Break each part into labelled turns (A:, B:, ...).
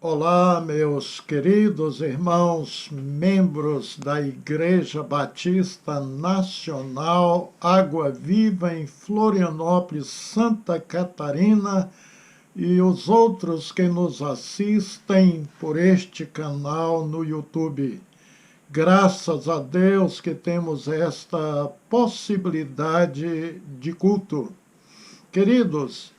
A: Olá, meus queridos irmãos, membros da Igreja Batista Nacional Água Viva em Florianópolis, Santa Catarina, e os outros que nos assistem por este canal no YouTube. Graças a Deus que temos esta possibilidade de culto. Queridos,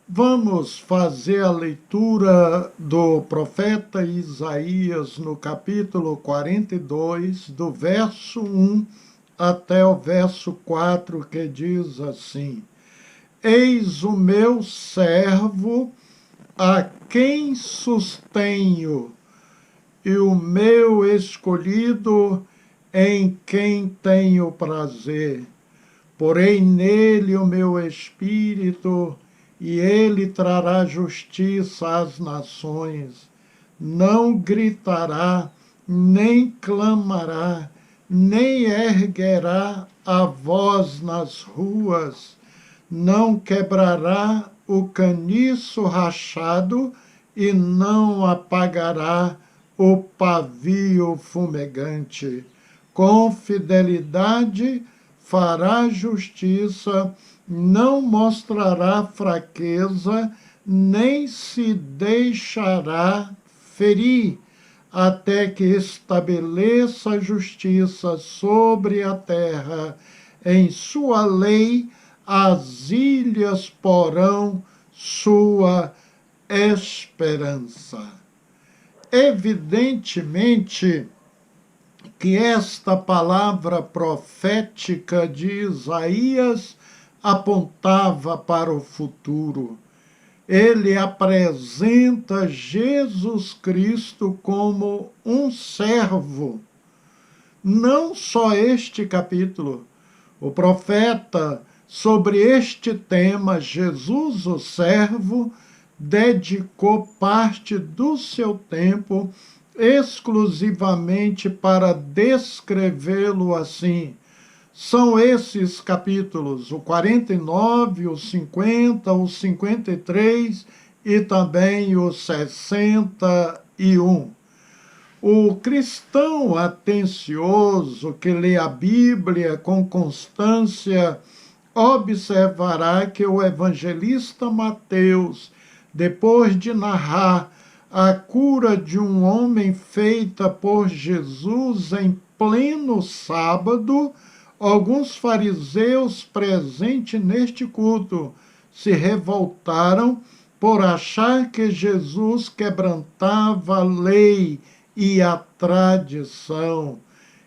A: vamos fazer a leitura do profeta Isaías no capítulo 42, do verso 1 até o verso 4, que diz assim: Eis o meu servo, a quem sustenho, e o meu escolhido, em quem tenho prazer. Porei nele o meu espírito, e ele trará justiça às nações. Não gritará, nem clamará, nem erguerá a voz nas ruas. Não quebrará o caniço rachado, e não apagará o pavio fumegante. Com fidelidade fará justiça, não mostrará fraqueza, nem se deixará ferir, até que estabeleça a justiça sobre a terra. Em sua lei as ilhas porão sua esperança. Evidentemente que esta palavra profética de Isaías apontava para o futuro. Ele apresenta Jesus Cristo como um servo. Não só este capítulo. O profeta, sobre este tema, Jesus o servo, dedicou parte do seu tempo exclusivamente para descrevê-lo assim. São esses capítulos, o 49, o 50, o 53 e também o 61. O cristão atencioso que lê a Bíblia com constância observará que o evangelista Mateus, depois de narrar a cura de um homem feita por Jesus em pleno sábado, alguns fariseus presentes neste culto se revoltaram por achar que Jesus quebrantava a lei e a tradição.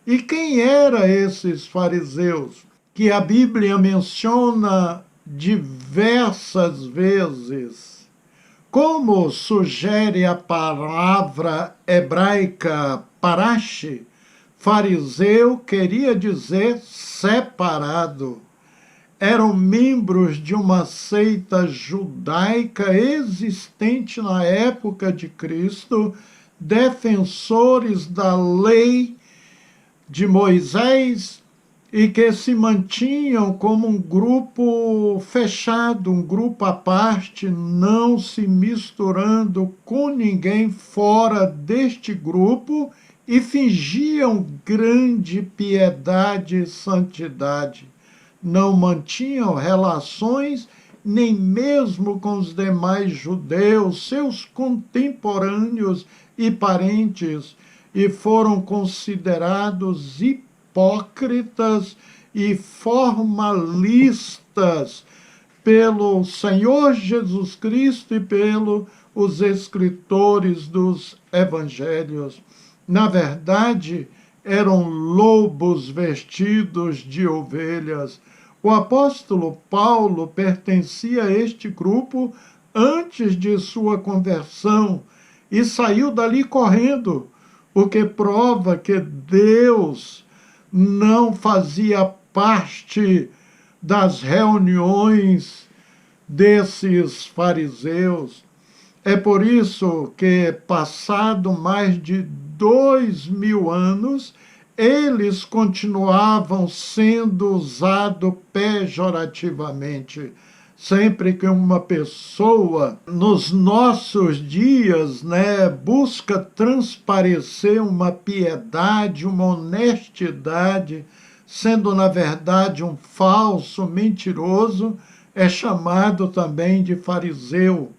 A: E quem eram esses fariseus? Que a Bíblia menciona diversas vezes. Como sugere a palavra hebraica parash, fariseu queria dizer separado. Eram membros de uma seita judaica existente na época de Cristo, defensores da lei de Moisés, e que se mantinham como um grupo fechado, um grupo à parte, não se misturando com ninguém fora deste grupo, e fingiam grande piedade e santidade. Não mantinham relações nem mesmo com os demais judeus, seus contemporâneos e parentes, e foram considerados hipócritas e formalistas pelo Senhor Jesus Cristo e pelos escritores dos evangelhos. Na verdade, eram lobos vestidos de ovelhas. O apóstolo Paulo pertencia a este grupo antes de sua conversão e saiu dali correndo, o que prova que Deus não fazia parte das reuniões desses fariseus. É por isso que, passado mais de 2000 anos, eles continuavam sendo usados pejorativamente. Sempre que uma pessoa, nos nossos dias, busca transparecer uma piedade, uma honestidade, sendo na verdade um falso, mentiroso, é chamado também de fariseu.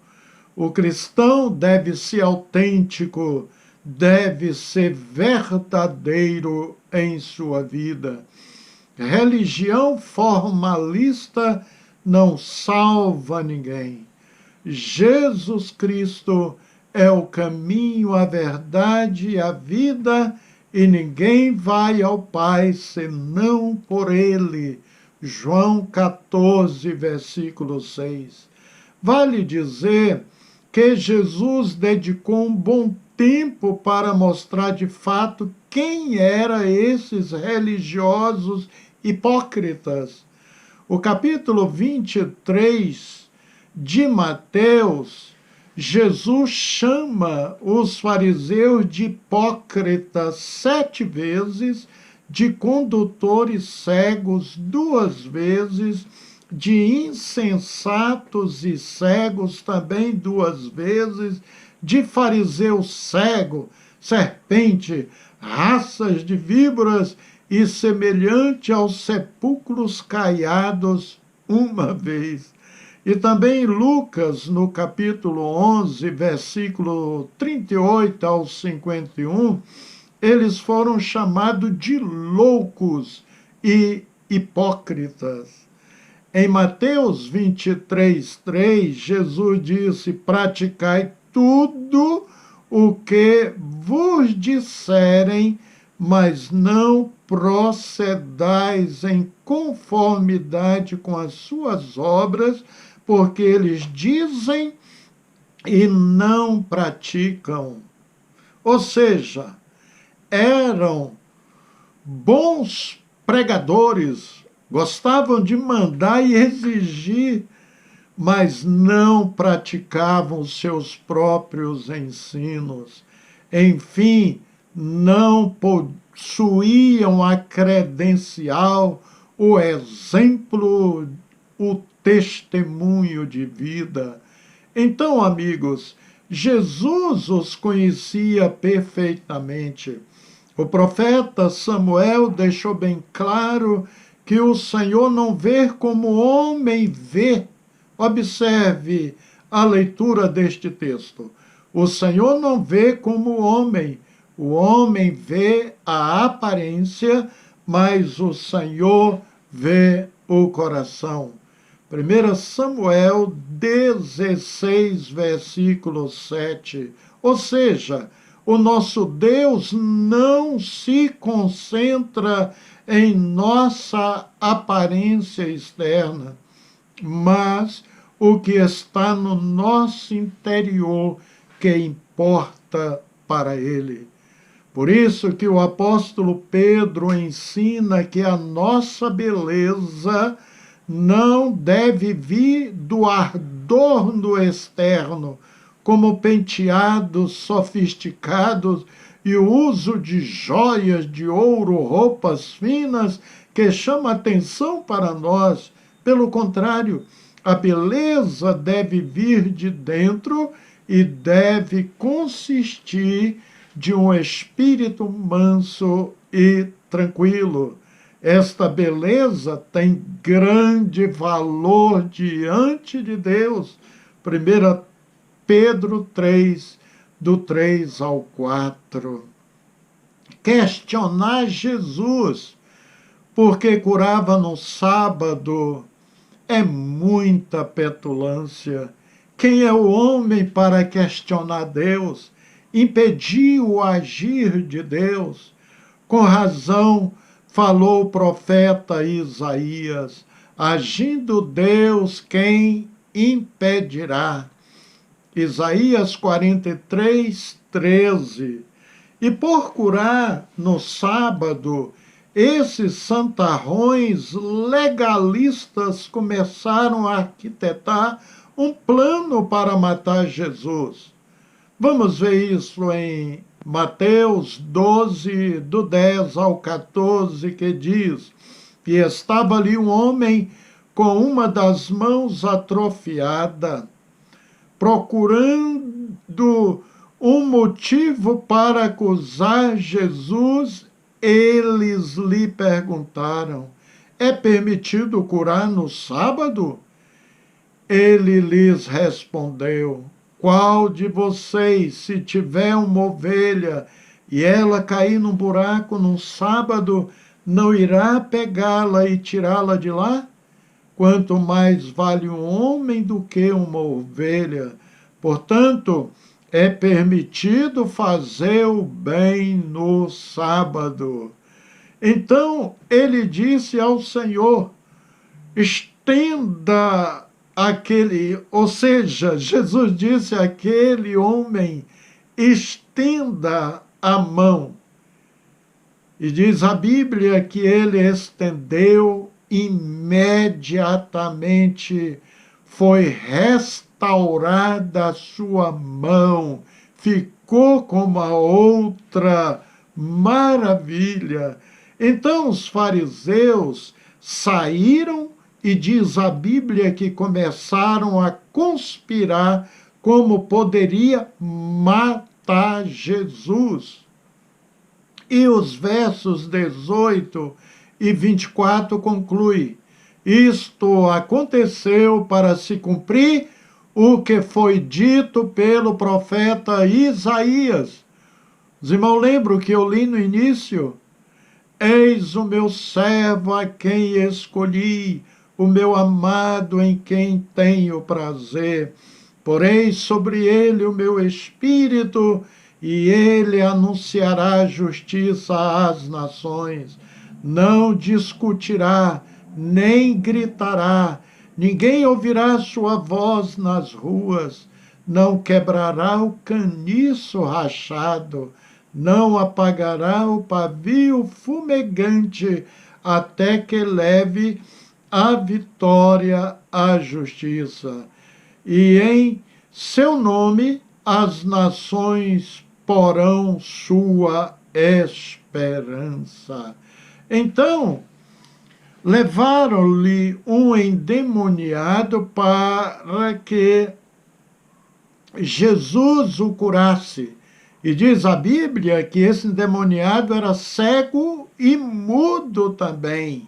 A: O cristão deve ser autêntico, deve ser verdadeiro em sua vida. Religião formalista não salva ninguém. Jesus Cristo é o caminho, a verdade e a vida, e ninguém vai ao Pai senão por Ele. João 14, versículo 6. Vale dizer que Jesus dedicou um bom tempo para mostrar de fato quem eram esses religiosos hipócritas. O capítulo 23 de Mateus, Jesus chama os fariseus de hipócritas 7 vezes, de condutores cegos 2 vezes, de insensatos e cegos também 2 vezes, de fariseu cego, serpente, raças de víboras e semelhante aos sepulcros caiados 1 vez. E também Lucas, no capítulo 11, versículo 38 ao 51, eles foram chamados de loucos e hipócritas. Em Mateus 23, 3, Jesus disse: praticai tudo o que vos disserem, mas não procedais em conformidade com as suas obras, porque eles dizem e não praticam. Ou seja, eram bons pregadores, gostavam de mandar e exigir, mas não praticavam os seus próprios ensinos. Enfim, não possuíam a credencial, o exemplo, o testemunho de vida. Então, amigos, Jesus os conhecia perfeitamente. O profeta Samuel deixou bem claro que o Senhor não vê como o homem vê. Observe a leitura deste texto. O Senhor não vê como o homem vê a aparência, mas o Senhor vê o coração. 1 Samuel 16, versículo 7. Ou seja, o nosso Deus não se concentra em nossa aparência externa, mas o que está no nosso interior que importa para Ele. Por isso que o apóstolo Pedro ensina que a nossa beleza não deve vir do adorno externo, como penteados sofisticados e o uso de joias de ouro, roupas finas, que chama atenção para nós. Pelo contrário, a beleza deve vir de dentro e deve consistir de um espírito manso e tranquilo. Esta beleza tem grande valor diante de Deus. 1 Pedro 3, do 3 ao 4. Questionar Jesus porque curava no sábado é muita petulância. Quem é o homem para questionar Deus, impedir o agir de Deus? Com razão falou o profeta Isaías: agindo Deus, quem impedirá? Isaías 43, 13. E por curar no sábado, esses santarrões legalistas começaram a arquitetar um plano para matar Jesus. Vamos ver isso em Mateus 12, do 10 ao 14, que diz: E estava ali um homem com uma das mãos atrofiada, procurando um motivo para acusar Jesus. Eles lhe perguntaram: é permitido curar no sábado? Ele lhes respondeu: qual de vocês, se tiver uma ovelha e ela cair num buraco no sábado, não irá pegá-la e tirá-la de lá? Quanto mais vale um homem do que uma ovelha. Portanto, é permitido fazer o bem no sábado. Então ele disse ao Senhor: estenda ou seja, Jesus disse àquele homem: estenda a mão. E diz a Bíblia que ele estendeu, imediatamente foi restaurada a sua mão, ficou como a outra. Maravilha! Então os fariseus saíram e diz a Bíblia que começaram a conspirar como poderia matar Jesus. E os versos 18 e 24 conclui: isto aconteceu para se cumprir o que foi dito pelo profeta Isaías. Os irmãos lembram que eu li no início? Eis o meu servo a quem escolhi, o meu amado em quem tenho prazer. Porei sobre ele o meu espírito, e ele anunciará justiça às nações. Não discutirá, nem gritará, ninguém ouvirá sua voz nas ruas, não quebrará o caniço rachado, não apagará o pavio fumegante, até que leve a vitória à justiça. E em seu nome as nações porão sua esperança. Então, levaram-lhe um endemoniado para que Jesus o curasse. E diz a Bíblia que esse endemoniado era cego e mudo também.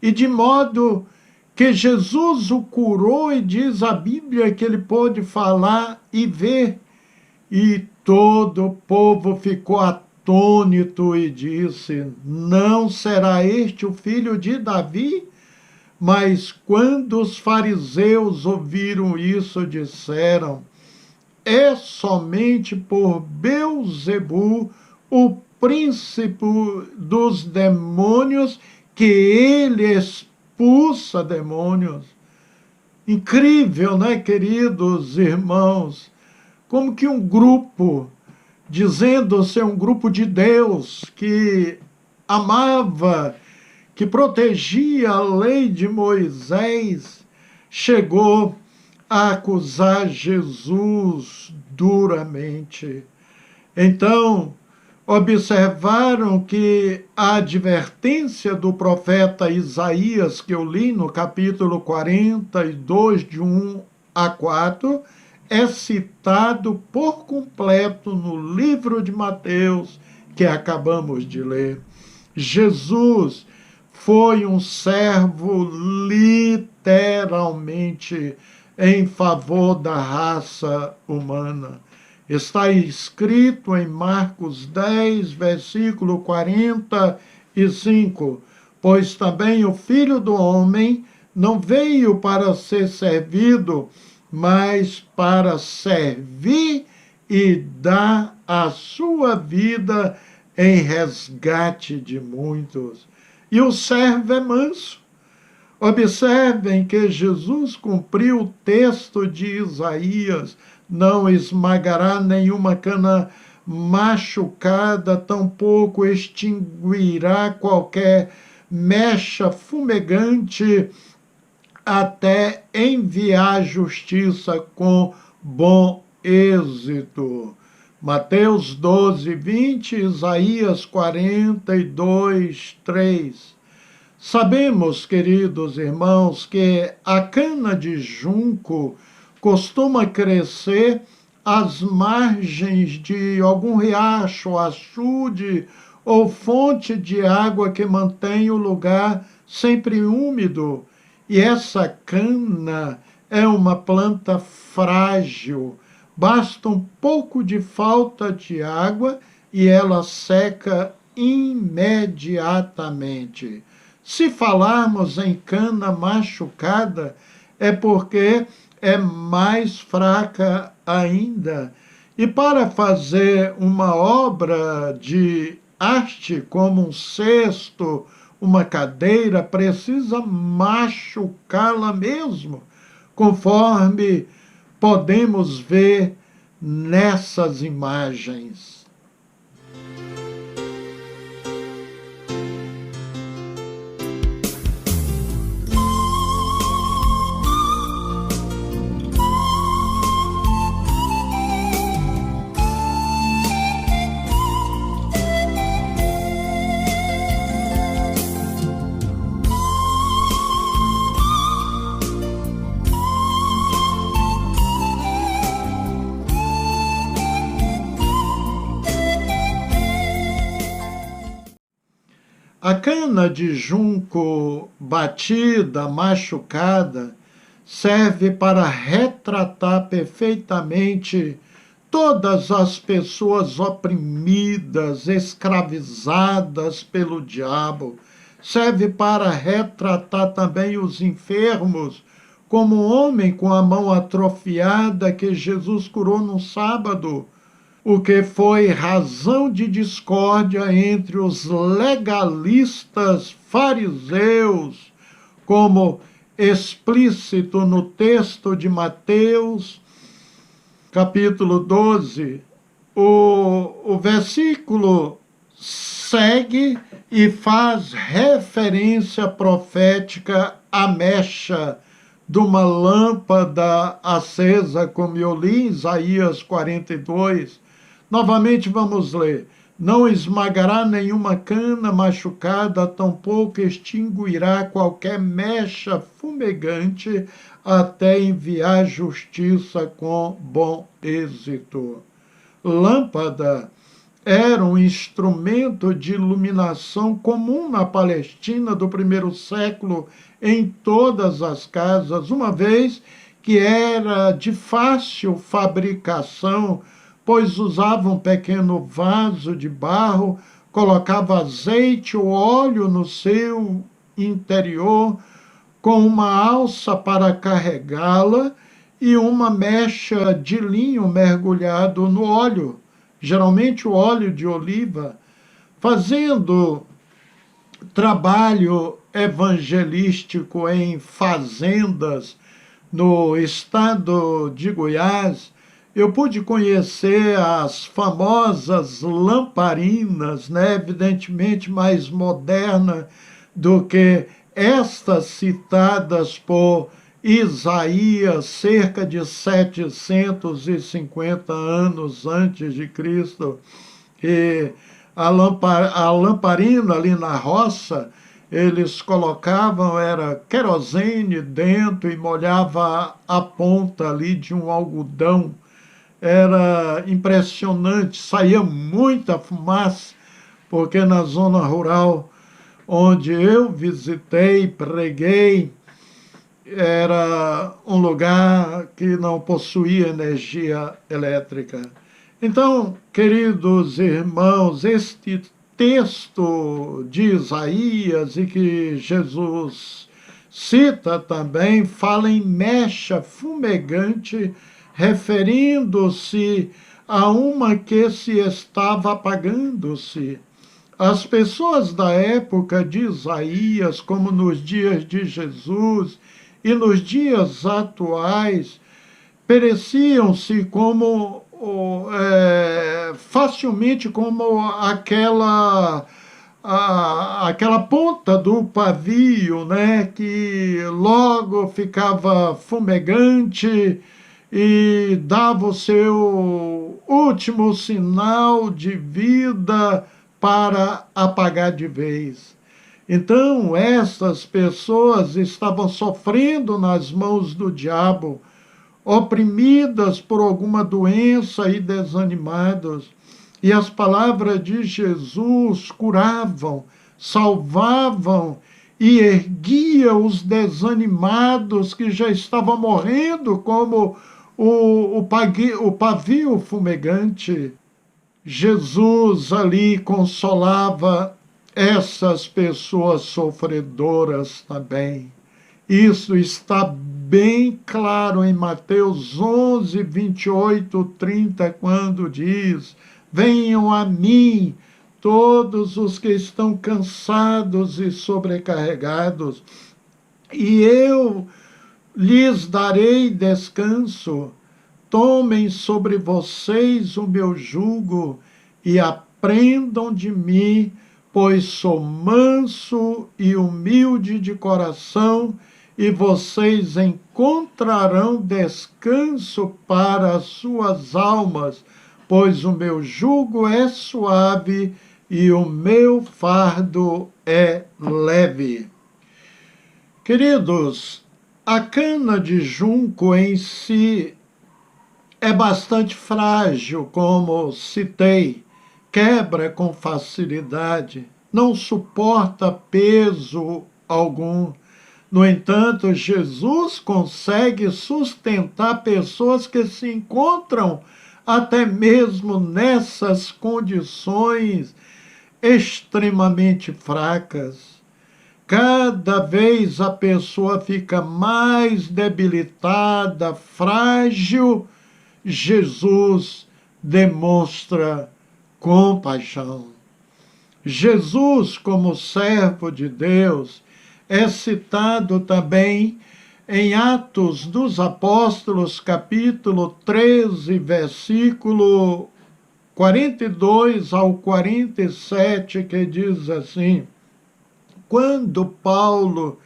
A: E de modo que Jesus o curou, e diz a Bíblia que ele pôde falar e ver. E todo o povo ficou atônito e disse: não será este o filho de Davi? Mas quando os fariseus ouviram isso, disseram: é somente por Beelzebu, o príncipe dos demônios, que ele expulsa demônios. Incrível, né, queridos irmãos? Como que um grupo, dizendo ser um grupo de Deus, que amava, que protegia a lei de Moisés, chegou a acusar Jesus duramente. Então, observaram que a advertência do profeta Isaías, que eu li no capítulo 42, de 1 a 4, é citado por completo no livro de Mateus, que acabamos de ler. Jesus foi um servo literalmente em favor da raça humana. Está escrito em Marcos 10, versículo 45, pois também o Filho do Homem não veio para ser servido, mas para servir e dar a sua vida em resgate de muitos. E o servo é manso. Observem que Jesus cumpriu o texto de Isaías: não esmagará nenhuma cana machucada, tampouco extinguirá qualquer mecha fumegante, até enviar justiça com bom êxito. Mateus 12, 20, Isaías 42, 3. Sabemos, queridos irmãos, que a cana de junco costuma crescer às margens de algum riacho, açude ou fonte de água que mantém o lugar sempre úmido. E essa cana é uma planta frágil. Basta um pouco de falta de água e ela seca imediatamente. Se falarmos em cana machucada, é porque é mais fraca ainda. E para fazer uma obra de arte, como um cesto, uma cadeira, precisa machucá-la mesmo, conforme podemos ver nessas imagens. A cana de junco batida, machucada, serve para retratar perfeitamente todas as pessoas oprimidas, escravizadas pelo diabo. Serve para retratar também os enfermos, como o homem com a mão atrofiada que Jesus curou no sábado, o que foi razão de discórdia entre os legalistas fariseus, como explícito no texto de Mateus, capítulo 12. O versículo segue e faz referência profética à mecha de uma lâmpada acesa, como eu li em Isaías 42. Novamente vamos ler. Não esmagará nenhuma cana machucada, tampouco extinguirá qualquer mecha fumegante, até enviar justiça com bom êxito. Lâmpada era um instrumento de iluminação comum na Palestina do primeiro século em todas as casas, uma vez que era de fácil fabricação, pois usava um pequeno vaso de barro, colocava azeite ou óleo no seu interior, com uma alça para carregá-la e uma mecha de linho mergulhado no óleo, geralmente o óleo de oliva, fazendo trabalho evangelístico em fazendas no estado de Goiás. Eu pude conhecer as famosas lamparinas, né, evidentemente mais moderna do que estas citadas por Isaías, cerca de 750 anos antes de Cristo. E a lamparina ali na roça, eles colocavam, era querosene dentro e molhava a ponta ali de um algodão. Era impressionante, saía muita fumaça, porque na zona rural onde eu visitei, preguei, era um lugar que não possuía energia elétrica. Então, queridos irmãos, este texto de Isaías e que Jesus cita também, fala em mecha fumegante, referindo-se a uma que se estava apagando-se. As pessoas da época de Isaías, como nos dias de Jesus e nos dias atuais, pereciam-se como facilmente como aquela ponta do pavio, né, que logo ficava fumegante e dava o seu último sinal de vida para apagar de vez. Então, essas pessoas estavam sofrendo nas mãos do diabo, oprimidas por alguma doença e desanimadas. E as palavras de Jesus curavam, salvavam e erguiam os desanimados que já estavam morrendo, como o pavio fumegante. Jesus ali consolava essas pessoas sofredoras também. Isso está bem claro em Mateus 11, 28, 30, quando diz: venham a mim todos os que estão cansados e sobrecarregados, e eu lhes darei descanso. Tomem sobre vocês o meu jugo e aprendam de mim, pois sou manso e humilde de coração, e vocês encontrarão descanso para as suas almas, pois o meu jugo é suave e o meu fardo é leve. Queridos, a cana de junco em si é bastante frágil, como citei, quebra com facilidade, não suporta peso algum. No entanto, Jesus consegue sustentar pessoas que se encontram até mesmo nessas condições extremamente fracas. Cada vez a pessoa fica mais debilitada, frágil. Jesus demonstra compaixão. Jesus, como servo de Deus, é citado também em Atos dos Apóstolos, capítulo 13, versículo 42 ao 47, que diz assim: quando Paulo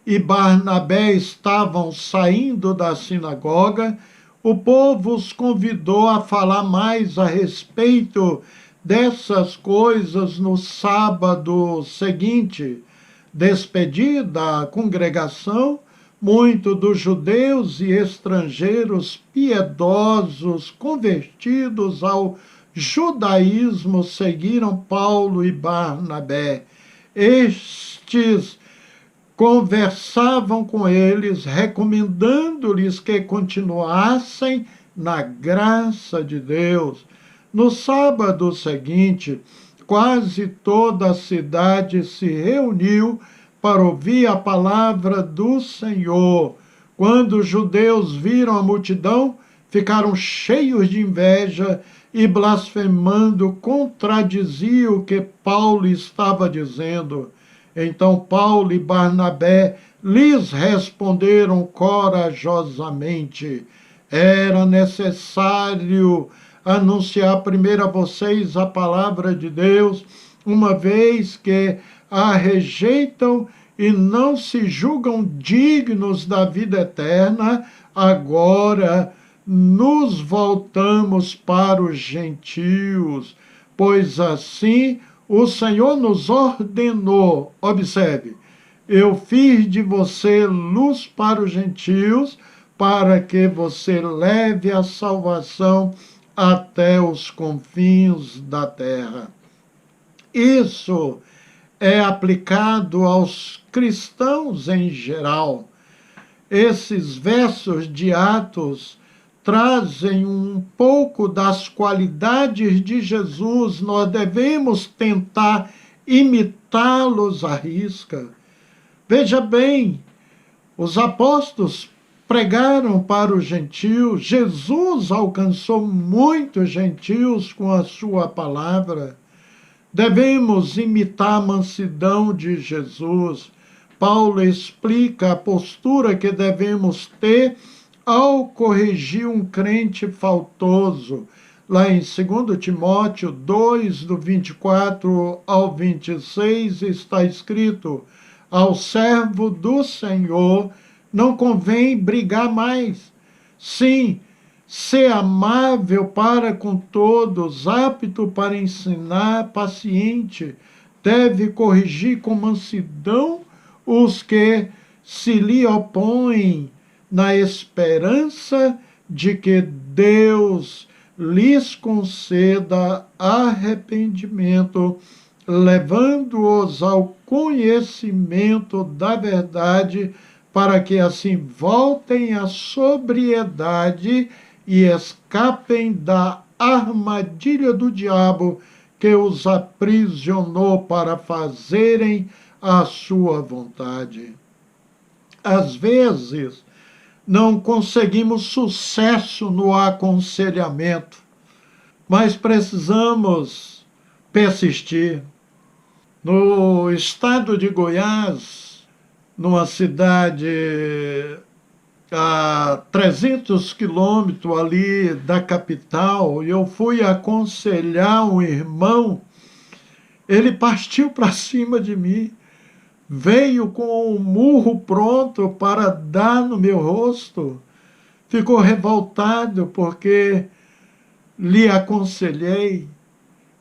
A: e Barnabé estavam saindo da sinagoga, o povo os convidou a falar mais a respeito dessas coisas no sábado seguinte. Despedida a congregação, muitos dos judeus e estrangeiros piedosos convertidos ao judaísmo seguiram Paulo e Barnabé. Estes conversavam com eles, recomendando-lhes que continuassem na graça de Deus. No sábado seguinte, quase toda a cidade se reuniu para ouvir a palavra do Senhor. Quando os judeus viram a multidão, ficaram cheios de inveja e, blasfemando, contradiziam o que Paulo estava dizendo. Então Paulo e Barnabé lhes responderam corajosamente: era necessário anunciar primeiro a vocês a palavra de Deus, uma vez que a rejeitam e não se julgam dignos da vida eterna. Agora nos voltamos para os gentios, pois assim o Senhor nos ordenou. Observe: eu fiz de você luz para os gentios, para que você leve a salvação até os confins da terra. Isso é aplicado aos cristãos em geral. Esses versos de Atos trazem um pouco das qualidades de Jesus. Nós devemos tentar imitá-los à risca. Veja bem, os apóstolos pregaram para os gentios, Jesus alcançou muitos gentios com a sua palavra. Devemos imitar a mansidão de Jesus. Paulo explica a postura que devemos ter ao corrigir um crente faltoso, lá em 2 Timóteo 2, do 24 ao 26, está escrito: ao servo do Senhor não convém brigar mais. Sim, ser amável para com todos, apto para ensinar, paciente, deve corrigir com mansidão os que se lhe opõem, na esperança de que Deus lhes conceda arrependimento, levando-os ao conhecimento da verdade, para que assim voltem à sobriedade e escapem da armadilha do diabo, que os aprisionou para fazerem a sua vontade. Às vezes, não conseguimos sucesso no aconselhamento, mas precisamos persistir. No estado de Goiás, numa cidade a 300 quilômetros ali da capital, eu fui aconselhar um irmão, ele partiu para cima de mim, veio com um murro pronto para dar no meu rosto, ficou revoltado porque lhe aconselhei.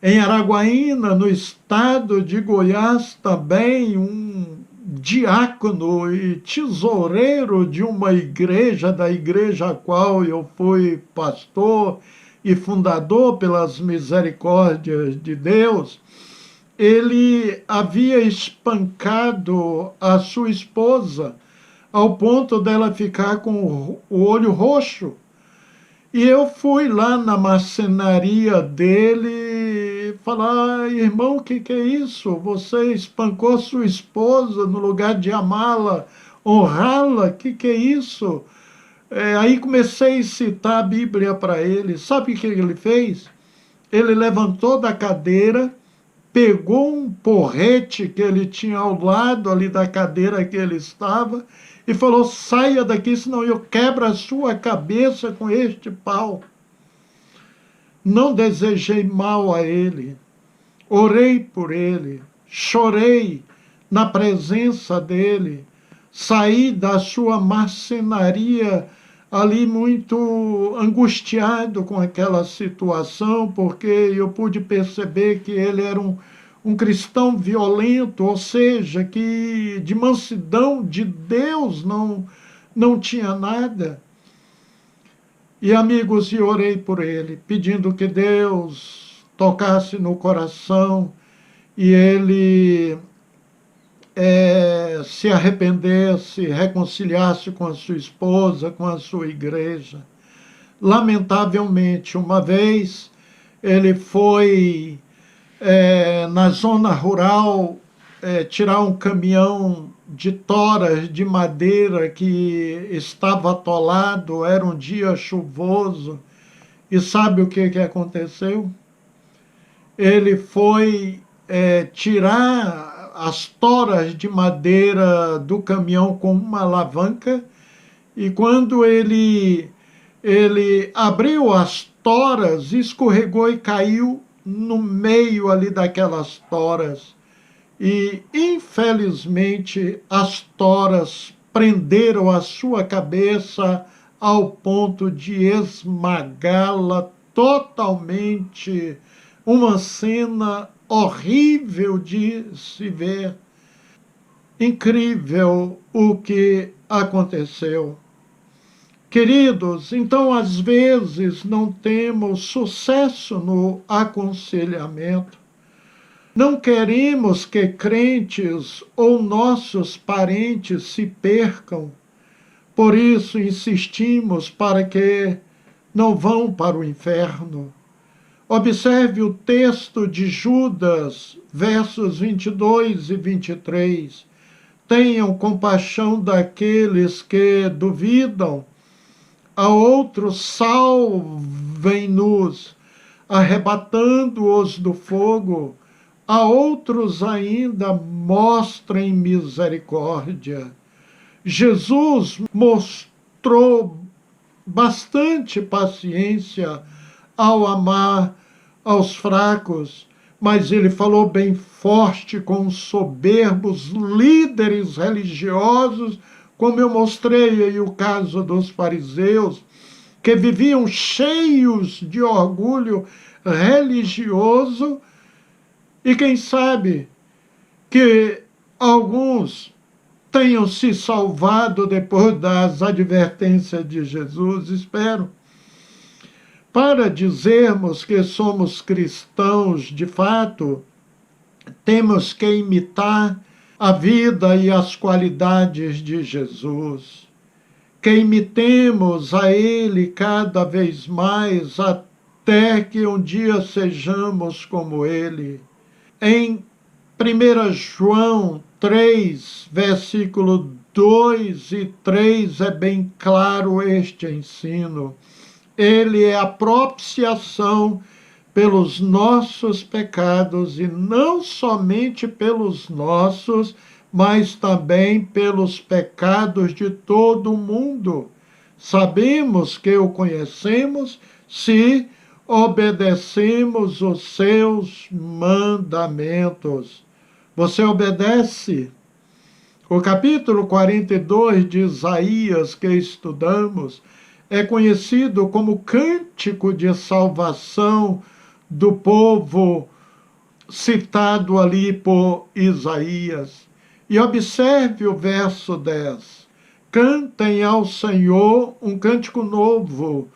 A: Em Araguaína, no estado de Goiás, também um diácono e tesoureiro de uma igreja, da igreja a qual eu fui pastor e fundador pelas misericórdias de Deus, ele havia espancado a sua esposa ao ponto dela ficar com o olho roxo. E eu fui lá na marcenaria dele falar: irmão, o que é isso? Você espancou sua esposa no lugar de amá-la, honrá-la? O que é isso? Aí comecei a citar a Bíblia para ele. Sabe o que ele fez? Ele levantou da cadeira, pegou um porrete que ele tinha ao lado ali da cadeira que ele estava e falou: saia daqui, senão eu quebro a sua cabeça com este pau. Não desejei mal a ele, orei por ele, chorei na presença dele, saí da sua marcenaria ali muito angustiado com aquela situação, porque eu pude perceber que ele era um cristão violento, ou seja, que de mansidão de Deus não tinha nada. E, amigos, eu orei por ele, pedindo que Deus tocasse no coração e ele se arrependesse, reconciliasse com a sua esposa, com a sua igreja. Lamentavelmente, uma vez ele foi na zona rural tirar um caminhão de toras de madeira que estava atolado, era um dia chuvoso, e sabe o que aconteceu? Ele foi tirar as toras de madeira do caminhão com uma alavanca, e quando ele abriu as toras, escorregou e caiu no meio ali daquelas toras. E, infelizmente, as toras prenderam a sua cabeça ao ponto de esmagá-la totalmente. Uma cena horrível de se ver. Incrível o que aconteceu. Queridos, então às vezes não temos sucesso no aconselhamento. Não queremos que crentes ou nossos parentes se percam, por isso insistimos para que não vão para o inferno. Observe o texto de Judas, versos 22 e 23. Tenham compaixão daqueles que duvidam, a outros salvem-nos, arrebatando-os do fogo, a outros ainda mostrem misericórdia. Jesus mostrou bastante paciência ao amar aos fracos, mas ele falou bem forte com os soberbos líderes religiosos, como eu mostrei aí o caso dos fariseus, que viviam cheios de orgulho religioso, e quem sabe que alguns tenham se salvado depois das advertências de Jesus, espero. Para dizermos que somos cristãos de fato, temos que imitar a vida e as qualidades de Jesus, que imitemos a Ele cada vez mais, até que um dia sejamos como Ele. Em 1 João 3, versículo 2 e 3, é bem claro este ensino. Ele é a propiciação pelos nossos pecados, e não somente pelos nossos, mas também pelos pecados de todo o mundo. Sabemos que o conhecemos se obedecemos os seus mandamentos. Você obedece? O capítulo 42 de Isaías que estudamos é conhecido como cântico de salvação do povo citado ali por Isaías. E observe o verso 10. Cantem ao Senhor um cântico novo,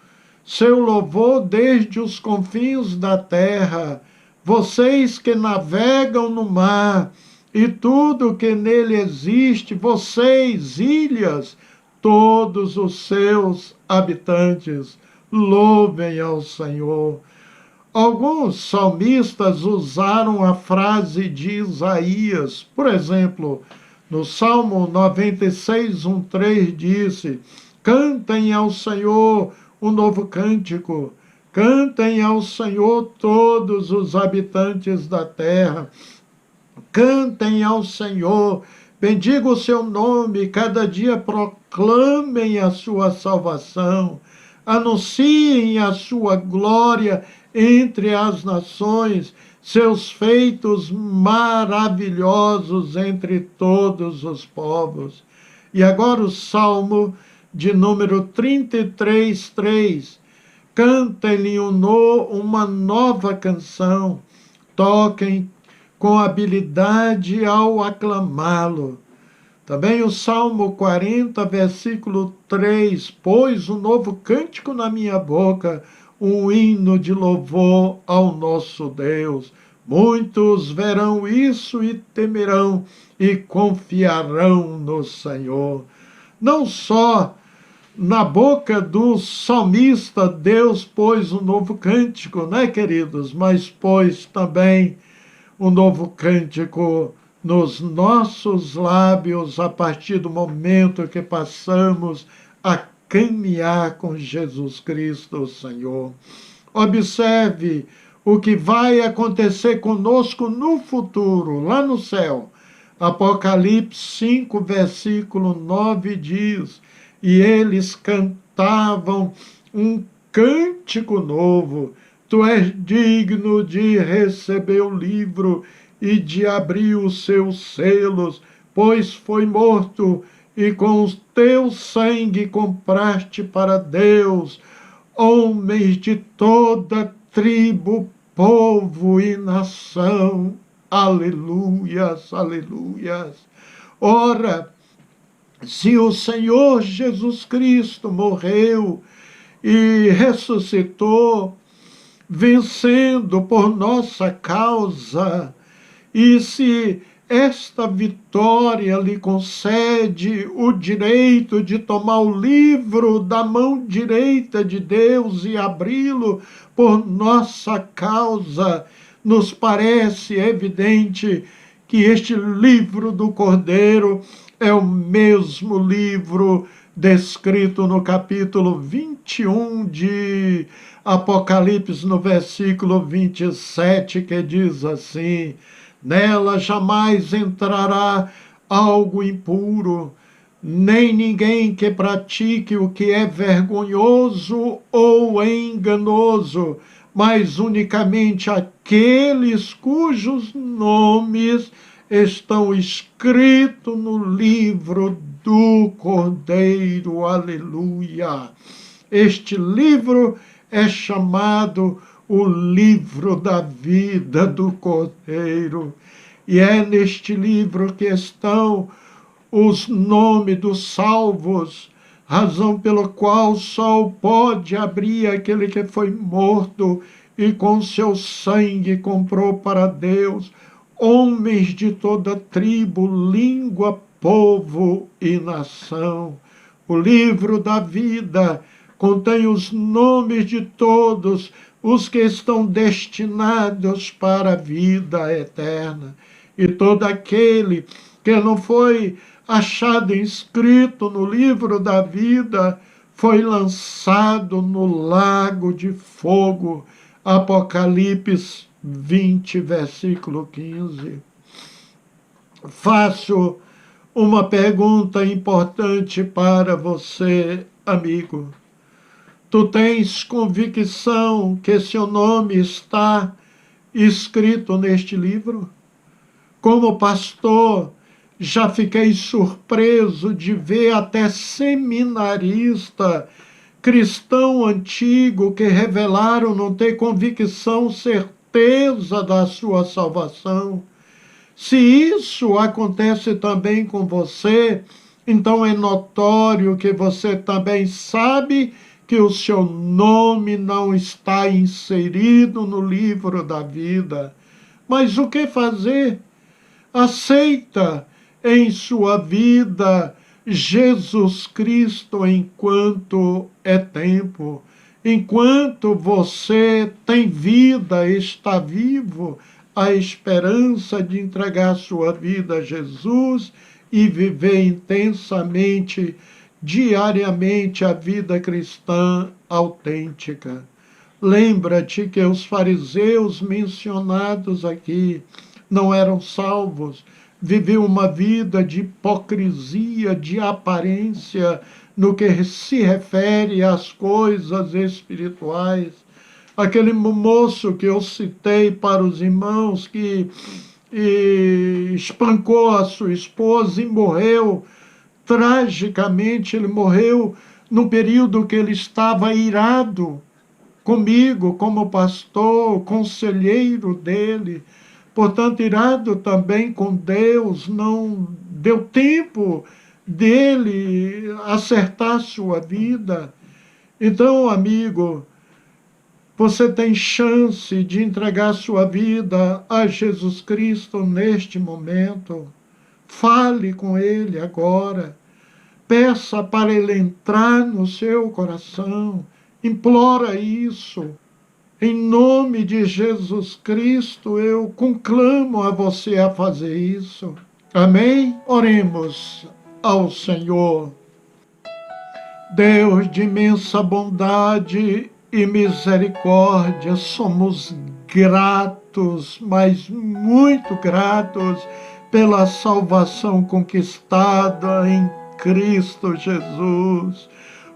A: seu louvor desde os confins da terra, vocês que navegam no mar e tudo que nele existe, vocês, ilhas, todos os seus habitantes, louvem ao Senhor. Alguns salmistas usaram a frase de Isaías. Por exemplo, no Salmo 96, 1:3 disse: cantem ao Senhor um novo cântico, cantem ao Senhor todos os habitantes da terra, cantem ao Senhor, bendiga o seu nome, cada dia proclamem a sua salvação, anunciem a sua glória entre as nações, seus feitos maravilhosos entre todos os povos. E agora o Salmo de número 33, 3. Cantem-lhe uma nova canção, toquem com habilidade ao aclamá-lo. Também o Salmo 40, versículo 3. Pôs um novo cântico na minha boca, um hino de louvor ao nosso Deus. Muitos verão isso e temerão e confiarão no Senhor. Não só na boca do salmista Deus pôs um novo cântico, né, queridos? Mas pôs também um novo cântico nos nossos lábios a partir do momento que passamos a caminhar com Jesus Cristo, o Senhor. Observe o que vai acontecer conosco no futuro, lá no céu. Apocalipse 5, versículo 9 diz: e eles cantavam um cântico novo. Tu és digno de receber o livro e de abrir os seus selos, pois foi morto e com o teu sangue compraste para Deus homens de toda tribo, povo e nação. Aleluias, aleluias. Ora, se o Senhor Jesus Cristo morreu e ressuscitou, vencendo por nossa causa, e se esta vitória lhe concede o direito de tomar o livro da mão direita de Deus e abri-lo por nossa causa, nos parece evidente que este livro do Cordeiro é o mesmo livro descrito no capítulo 21 de Apocalipse, no versículo 27, que diz assim: nela jamais entrará algo impuro, nem ninguém que pratique o que é vergonhoso ou enganoso, mas unicamente aqueles cujos nomes estão escritos no livro do Cordeiro. Aleluia! Este livro é chamado o livro da vida do Cordeiro. E é neste livro que estão os nomes dos salvos, razão pela qual só pode abrir aquele que foi morto e com seu sangue comprou para Deus homens de toda tribo, língua, povo e nação. O livro da vida contém os nomes de todos os que estão destinados para a vida eterna. E todo aquele que não foi achado inscrito no livro da vida foi lançado no lago de fogo. Apocalipse 20, versículo 15. Faço uma pergunta importante para você, amigo. Tu tens convicção que seu nome está escrito neste livro? Como pastor, já fiquei surpreso de ver até seminarista, cristão antigo, que revelaram não ter convicção, certeza da sua salvação. Se isso acontece também com você, então é notório que você também sabe que o seu nome não está inserido no livro da vida. Mas o que fazer? Aceita em sua vida Jesus Cristo enquanto é tempo. Enquanto você tem vida, está vivo, a esperança de entregar sua vida a Jesus e viver intensamente, diariamente, a vida cristã autêntica. Lembra-te que os fariseus mencionados aqui não eram salvos, viviam uma vida de hipocrisia, de aparência, no que se refere às coisas espirituais. Aquele moço que eu citei para os irmãos, que espancou a sua esposa e morreu tragicamente. Ele morreu no período que ele estava irado comigo, como pastor, conselheiro dele, portanto, irado também com Deus. Não deu tempo dele acertar sua vida. Então, amigo, você tem chance de entregar sua vida a Jesus Cristo neste momento. Fale com Ele agora. Peça para Ele entrar no seu coração. Implora isso. Em nome de Jesus Cristo, eu conclamo a você a fazer isso. Amém? Oremos ao Senhor. Deus de imensa bondade e misericórdia, somos gratos, mas muito gratos, pela salvação conquistada em Cristo Jesus.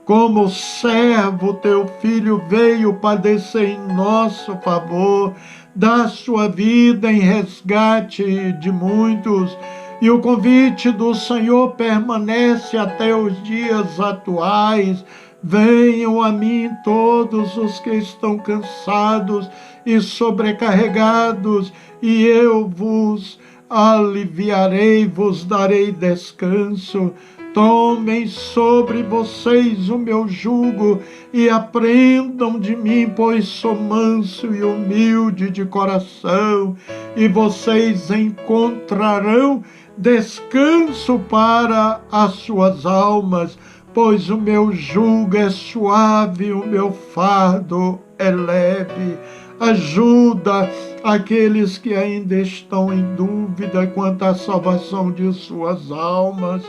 A: Como servo, teu Filho veio padecer em nosso favor, dar sua vida em resgate de muitos, e o convite do Senhor permanece até os dias atuais. Venham a mim todos os que estão cansados e sobrecarregados, e eu vos aliviarei, vos darei descanso. Tomem sobre vocês o meu jugo e aprendam de mim, pois sou manso e humilde de coração, e vocês encontrarão descanso para as suas almas, pois o meu jugo é suave, o meu fardo é leve. Ajuda aqueles que ainda estão em dúvida quanto à salvação de suas almas.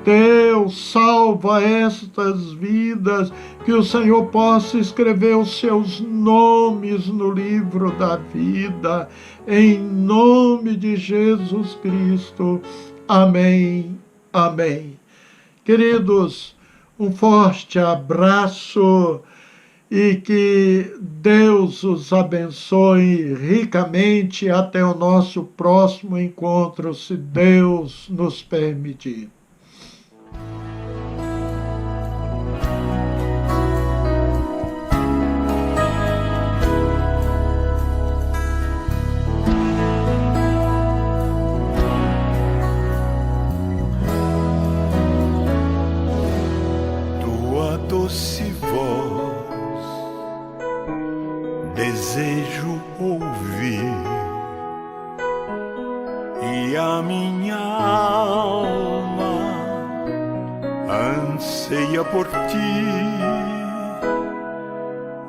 A: Deus, salva estas vidas, que o Senhor possa escrever os seus nomes no livro da vida, em nome de Jesus Cristo. Amém, amém. Queridos, um forte abraço e que Deus os abençoe ricamente até o nosso próximo encontro, se Deus nos permitir.
B: Doce voz desejo ouvir, e a minha alma anseia por ti.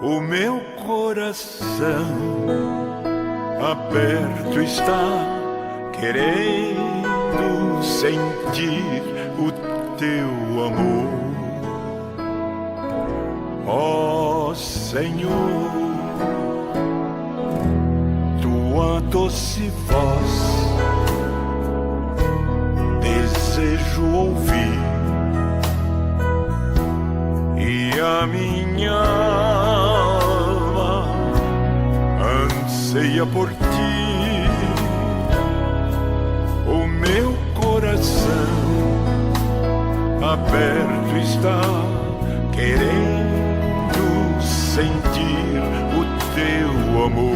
B: O meu coração aberto está, querendo sentir o teu amor. Ó Senhor, tua doce voz desejo ouvir, e a minha alma anseia por ti. O meu coração aberto está, querendo sentir o teu amor.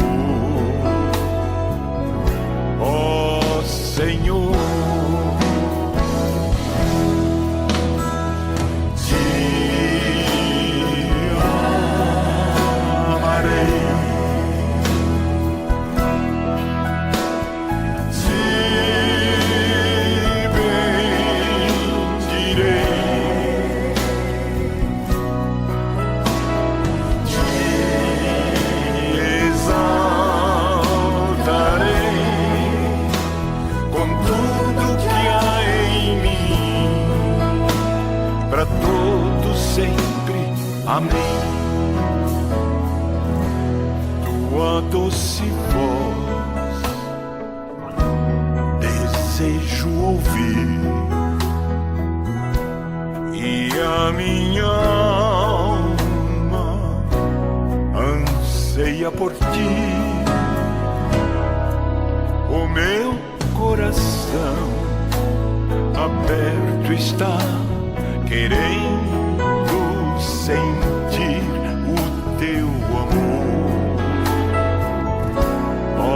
B: Ó Senhor, te amarei, te bendirei, para todo sempre. Amém. Tua doce voz desejo ouvir, e a minha alma anseia por ti. O meu coração aberto está, querendo sentir o teu amor. Ó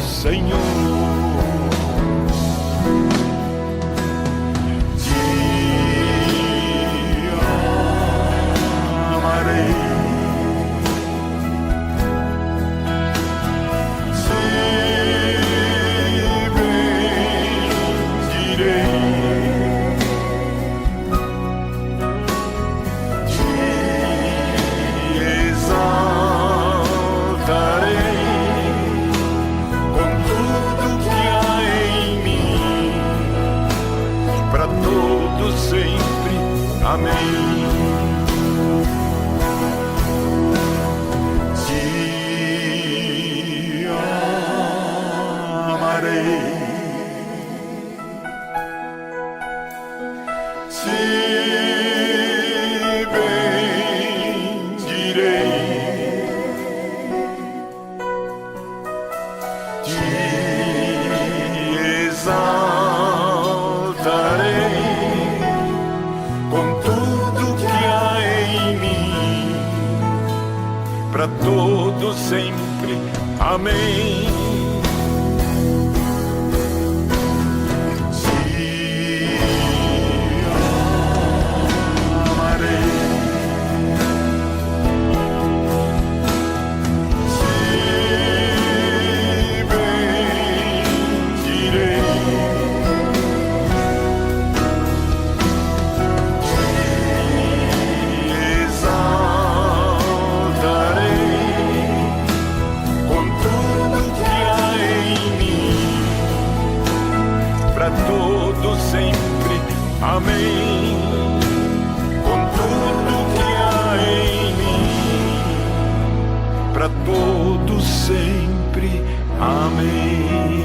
B: Senhor, te amarei, te bendirei, sempre. Amém. Te amarei, te bendirei, te exaltarei com tudo que há em mim, para todo sempre. Amém. Te amarei, te bendirei, para todo sempre. Amém. Com tudo que há em mim, para todo sempre. Amém.